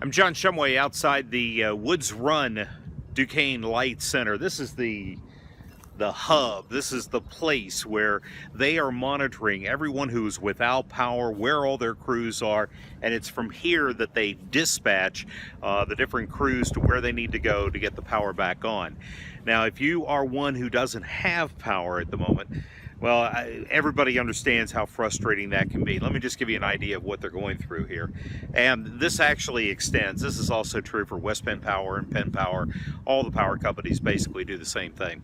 I'm John Shumway outside the Woods Run Duquesne Light Center. This is the hub. This is the place where they are monitoring everyone who's without power, where all their crews are, and it's from here that they dispatch the different crews to where they need to go to get the power back on. Now, if you are one who doesn't have power at the moment, well, everybody understands how frustrating that can be. Let me just give you an idea of what they're going through here. And this actually extends. This is also true for West Penn Power and Penn Power. All the power companies basically do the same thing.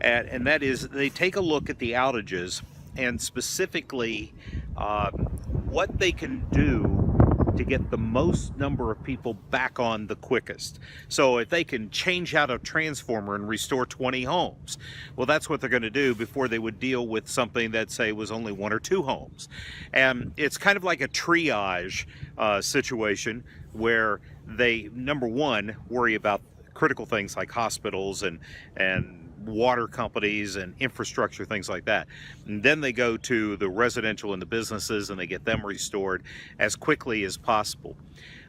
And that is, they take a look at the outages and specifically what they can do to get the most number of people back on the quickest. So if they can change out a transformer and restore 20 homes, well, that's what they're going to do before they would deal with something that, say, was only 1 or 2 homes. And it's kind of like a triage situation where they, number one, worry about critical things like hospitals and water companies and infrastructure, things like that. And then they go to the residential and the businesses and they get them restored as quickly as possible.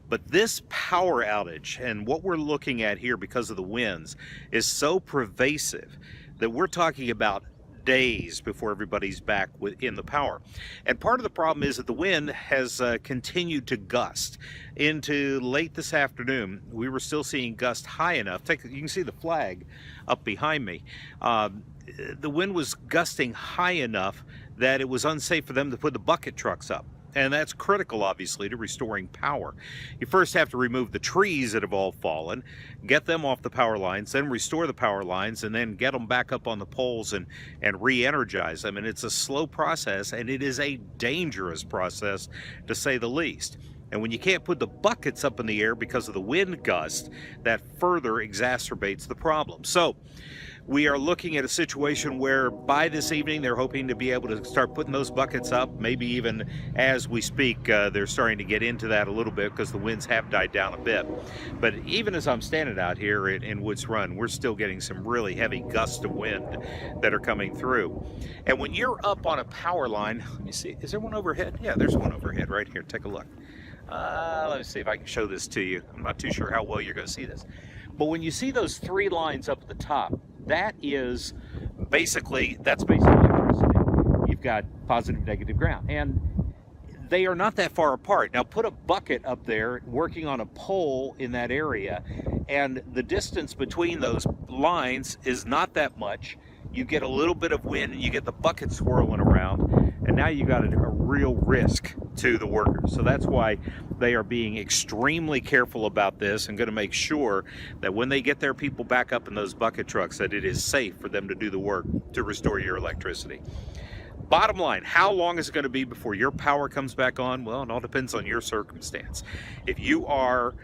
But this power outage and what we're looking at here because of the winds is so pervasive that we're talking about days before everybody's back in the power. And part of the problem is that the wind has continued to gust into late this afternoon. We were still seeing gusts high enough. You can see the flag up behind me. The wind was gusting high enough that it was unsafe for them to put the bucket trucks up. And that's critical, obviously, to restoring power. You first have to remove the trees that have all fallen, get them off the power lines, then restore the power lines, and then get them back up on the poles and re-energize them. And it's a slow process, and it is a dangerous process, to say the least. And when you can't put the buckets up in the air because of the wind gust, that further exacerbates the problem. So we are looking at a situation where by this evening they're hoping to be able to start putting those buckets up. Maybe even as we speak, they're starting to get into that a little bit because the winds have died down a bit. But even as I'm standing out here in Woods Run, we're still getting some really heavy gusts of wind that are coming through. And when you're up on a power line, let me see, is there one overhead? Yeah, there's one overhead right here. Take a look. Let me see if I can show this to you. I'm not too sure how well you're going to see this. But when you see those 3 lines up at the top, that's basically electricity. You've got positive, negative ground. And they are not that far apart. Now put a bucket up there working on a pole in that area, and the distance between those lines is not that much. You get a little bit of wind and you get the bucket swirling around, and now you got a real risk to the workers. So that's why they are being extremely careful about this and going to make sure that when they get their people back up in those bucket trucks, that it is safe for them to do the work to restore your electricity. Bottom line, how long is it going to be before your power comes back on? Well, it all depends on your circumstance. If you are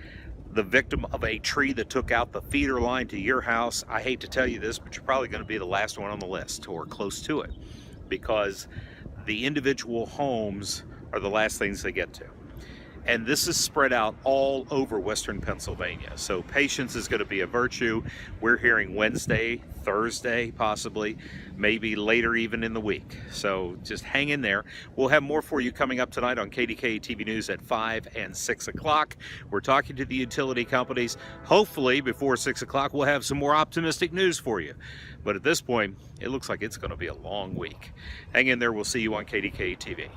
the victim of a tree that took out the feeder line to your house, I hate to tell you this, but you're probably going to be the last one on the list or close to it, because the individual homes are the last things they get to. And this is spread out all over Western Pennsylvania. So patience is going to be a virtue. We're hearing Wednesday, Thursday, possibly, maybe later even in the week. So just hang in there. We'll have more for you coming up tonight on KDKA-TV News at 5 and 6 o'clock. We're talking to the utility companies. Hopefully before 6 o'clock, we'll have some more optimistic news for you. But at this point, it looks like it's going to be a long week. Hang in there. We'll see you on KDKA-TV.